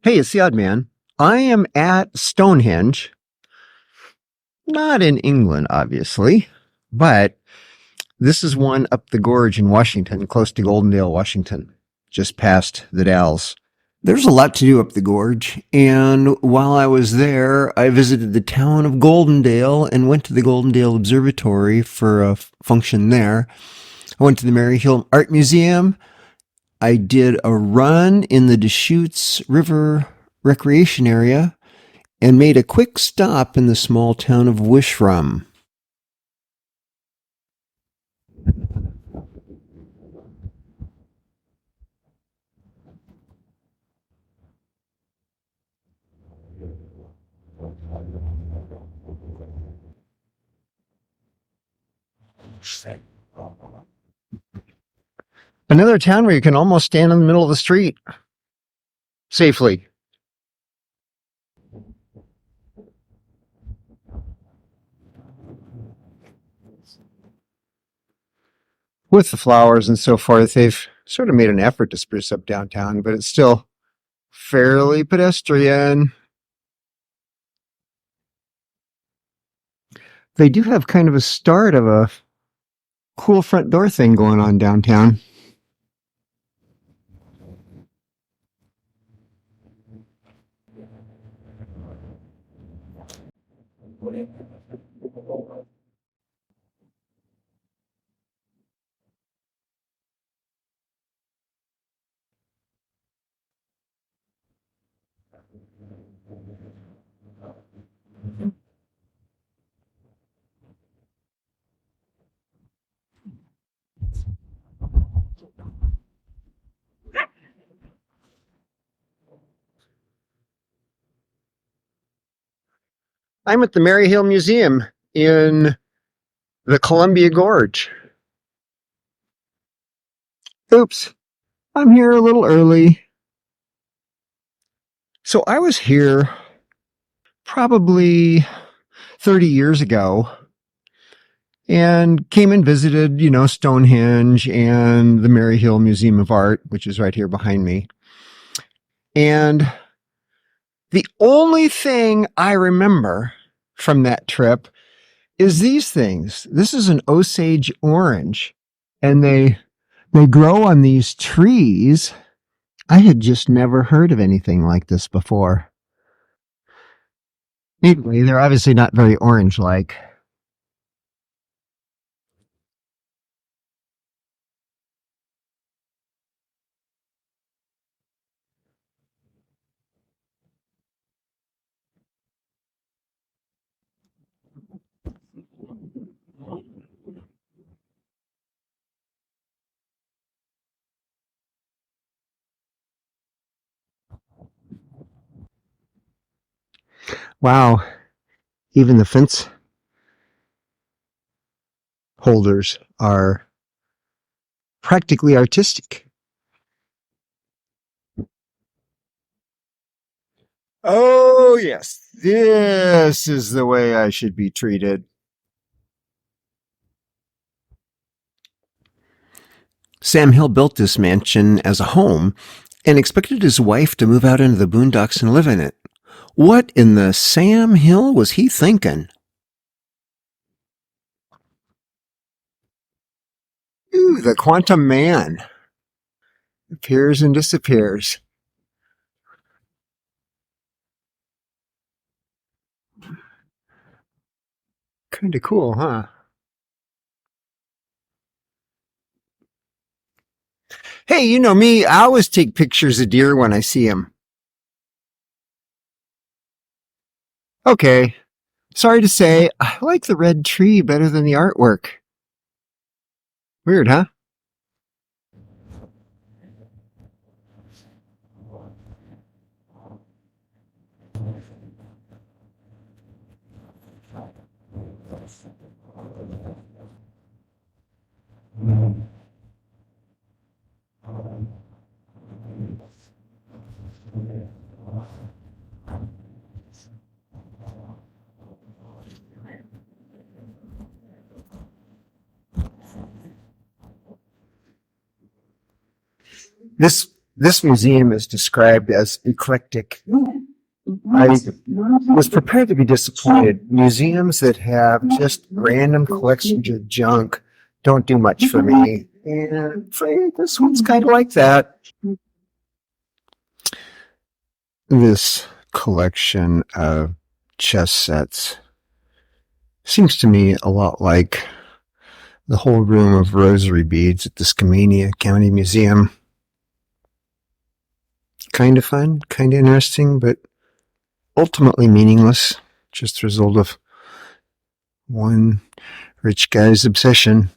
Hey, it's the Odd Man. I am at Stonehenge, not in England, obviously, but this is one up the gorge in Washington, close to Goldendale, Washington, just past the Dalles. There's a lot to do up the gorge, and while I was there, I visited the town of Goldendale and went to the Goldendale Observatory for a function there. I went to the Maryhill Art Museum. I did a run in the Deschutes River recreation area and made a quick stop in the small town of Wishram. Another town where you can almost stand in the middle of the street safely. With the flowers and so forth, they've sort of made an effort to spruce up downtown, but it's still fairly pedestrian. They do have kind of a start of a cool front door thing going on downtown. I'm at the Maryhill Museum in the Columbia Gorge. Oops, I'm here a little early. So I was here probably 30 years ago and came and visited, Stonehenge and the Maryhill Museum of Art, which is right here behind me. And the only thing I remember from that trip is these things. This is an Osage orange, and they grow on these trees. I had just never heard of anything like this before. Anyway, they're obviously not very orange-like. Wow, even the fence holders are practically artistic. Oh, yes, this is the way I should be treated. Sam Hill built this mansion as a home and expected his wife to move out into the boondocks and live in it. What in the Sam Hill was he thinking? Ooh, the quantum man appears and disappears. Kind of cool, huh? Hey, you know me, I always take pictures of deer when I see them. Okay, sorry to say, I like the red tree better than the artwork. Weird, huh? This museum is described as eclectic. I was prepared to be disappointed. Museums that have just random collections of junk don't do much for me. And I'm afraid this one's kind of like that. This collection of chess sets seems to me a lot like the whole room of rosary beads at the Skamania County Museum. Kind of fun, kind of interesting, but ultimately meaningless. Just the result of one rich guy's obsession.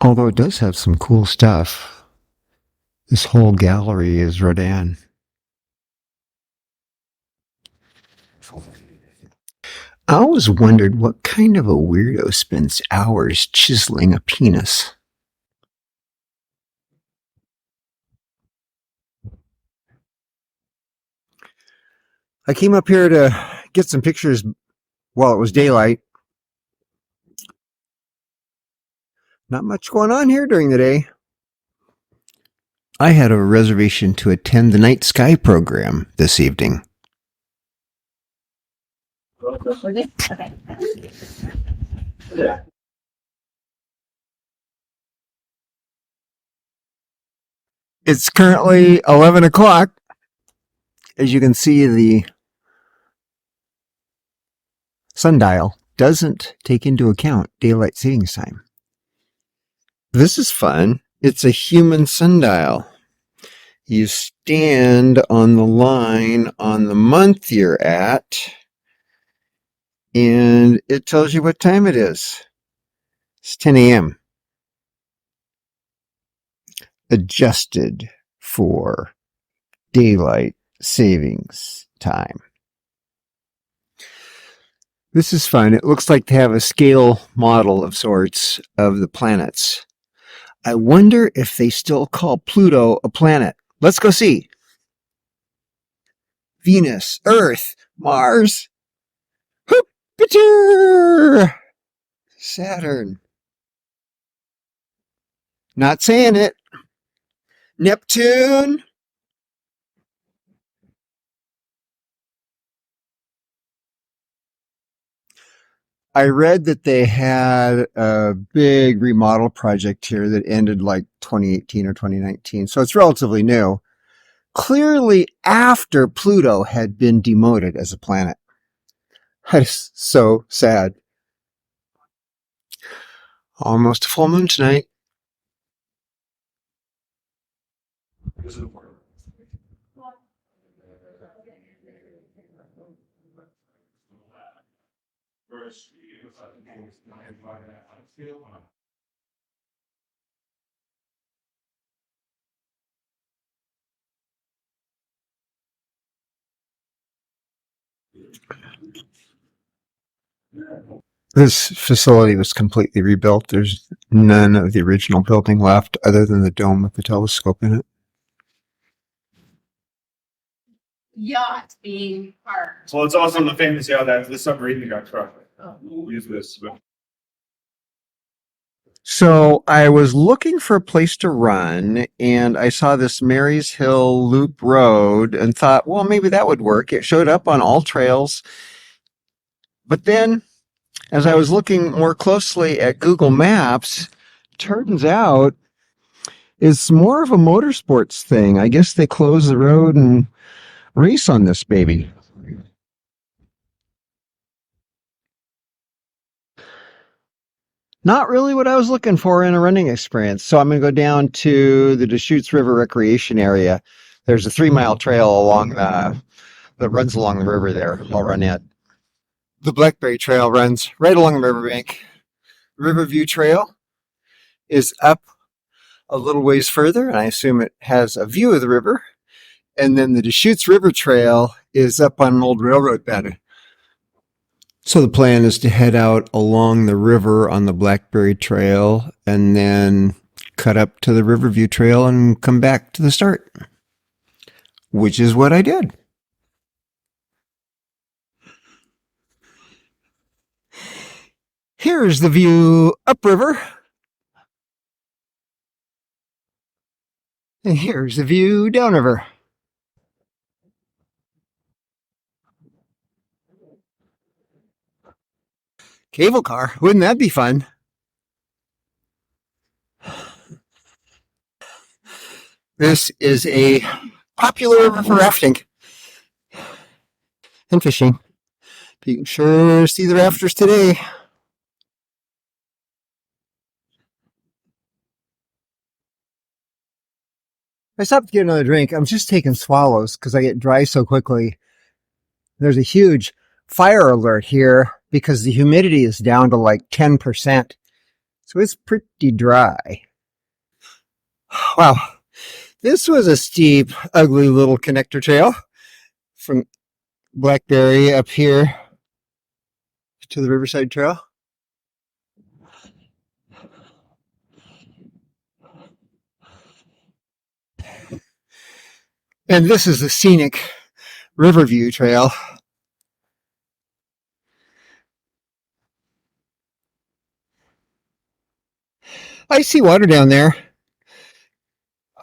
Although it does have some cool stuff. This whole gallery is Rodin. I always wondered what kind of a weirdo spends hours chiseling a penis. I came up here to get some pictures while it was daylight. Not much going on here during the day. I had a reservation to attend the night sky program this evening. Okay. It's currently 11 o'clock. As you can see, the sundial doesn't take into account daylight savings time. This is fun. It's a human sundial. You stand on the line on the month you're at, and it tells you what time it is. It's 10 a.m. Adjusted for daylight savings time. This is fun. It looks like they have a scale model of sorts of the planets. I wonder if they still call Pluto a planet. Let's go see. Venus, Earth, Mars, Jupiter, Saturn. Not saying it. Neptune. I read that they had a big remodel project here that ended like 2018 or 2019. So it's relatively new. Clearly after Pluto had been demoted as a planet. That is so sad. Almost a full moon tonight. This facility was completely rebuilt. There's none of the original building left other than the dome with the telescope in it. Yacht being parked. Well, it's also the famous yacht that the submarine that got crushed. Use this. But So I was looking for a place to run, and I saw this Maryhill Loop Road and thought, well, maybe that would work. It showed up on all trails. But then, as I was looking more closely at Google Maps, turns out it's more of a motorsports thing. I guess they close the road and race on this baby. Not really what I was looking for in a running experience. So I'm going to go down to the Deschutes River Recreation Area. There's a 3-mile trail along that runs along the river there. I'll run it. The Blackberry Trail runs right along the riverbank. Riverview Trail is up a little ways further, and I assume it has a view of the river. And then the Deschutes River Trail is up on an old railroad bed. So the plan is to head out along the river on the Blackberry Trail and then cut up to the Riverview Trail and come back to the start, which is what I did. Here's the view upriver. And here's the view downriver. Cable car, wouldn't that be fun? This is a popular river for rafting and fishing. You can sure see the rafters today. I stopped to get another drink. I'm just taking swallows because I get dry so quickly. There's a huge fire alert here because the humidity is down to like 10%. So it's pretty dry. Wow. This was a steep, ugly little connector trail from Blackberry up here to the Riverside Trail. And this is the scenic Riverview Trail. I see water down there.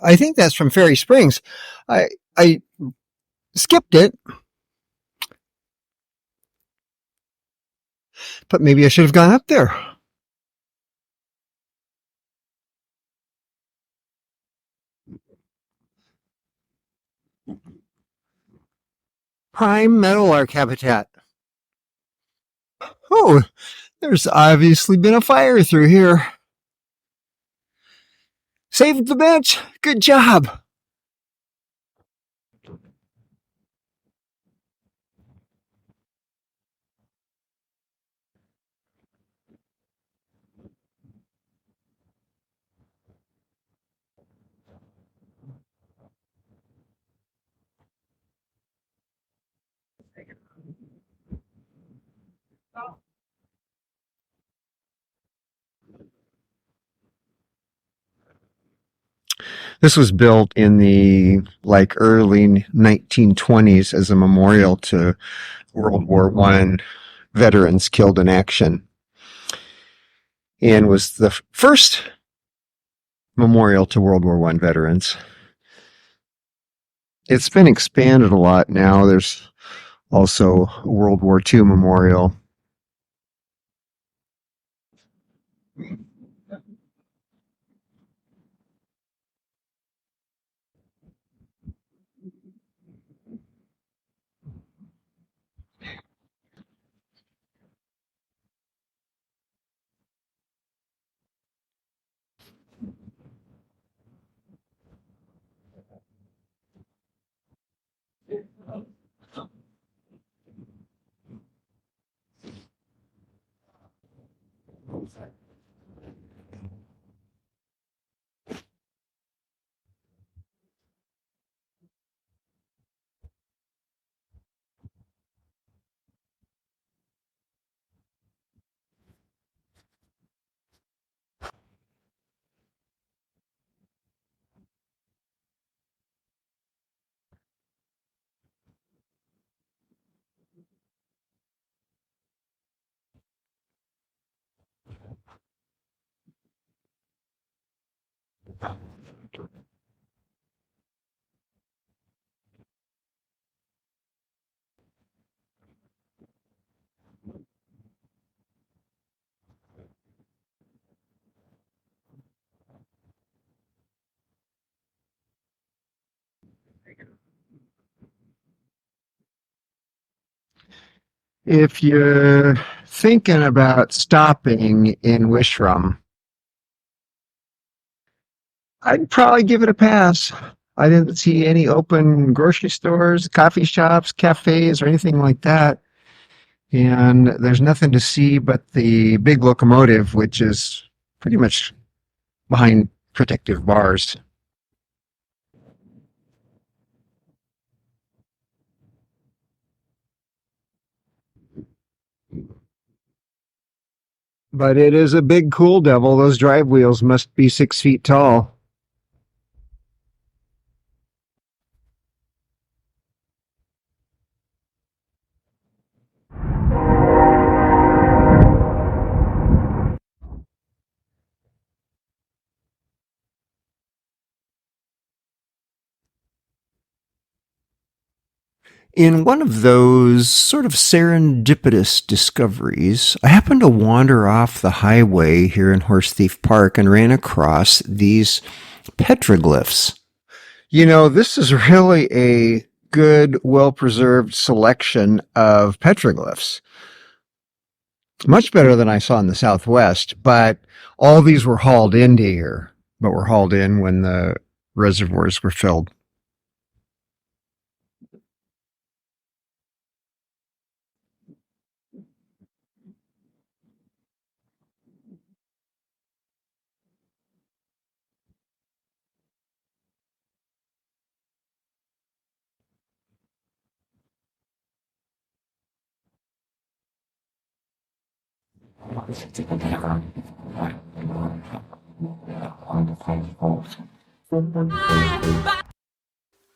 I think that's from Ferry Springs. I skipped it, but maybe I should have gone up there. Prime meadowlark habitat. Oh, there's obviously been a fire through here. Saved the bench. Good job. This was built in the early 1920s as a memorial to World War I veterans killed in action, and was the first memorial to World War I veterans. It's been expanded a lot now. There's also a World War II memorial. If you're thinking about stopping in Wishram, I'd probably give it a pass. I didn't see any open grocery stores, coffee shops, cafes, or anything like that. And there's nothing to see but the big locomotive, which is pretty much behind protective bars. But it is a big cool devil. Those drive wheels must be 6 feet tall. In one of those sort of serendipitous discoveries, I happened to wander off the highway here in Horse Thief Park and ran across these petroglyphs. You know, this is really a good, well-preserved selection of petroglyphs. Much better than I saw in the Southwest, but all these were hauled into here, but were hauled in when the reservoirs were filled.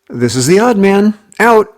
This is the Odd Man, out.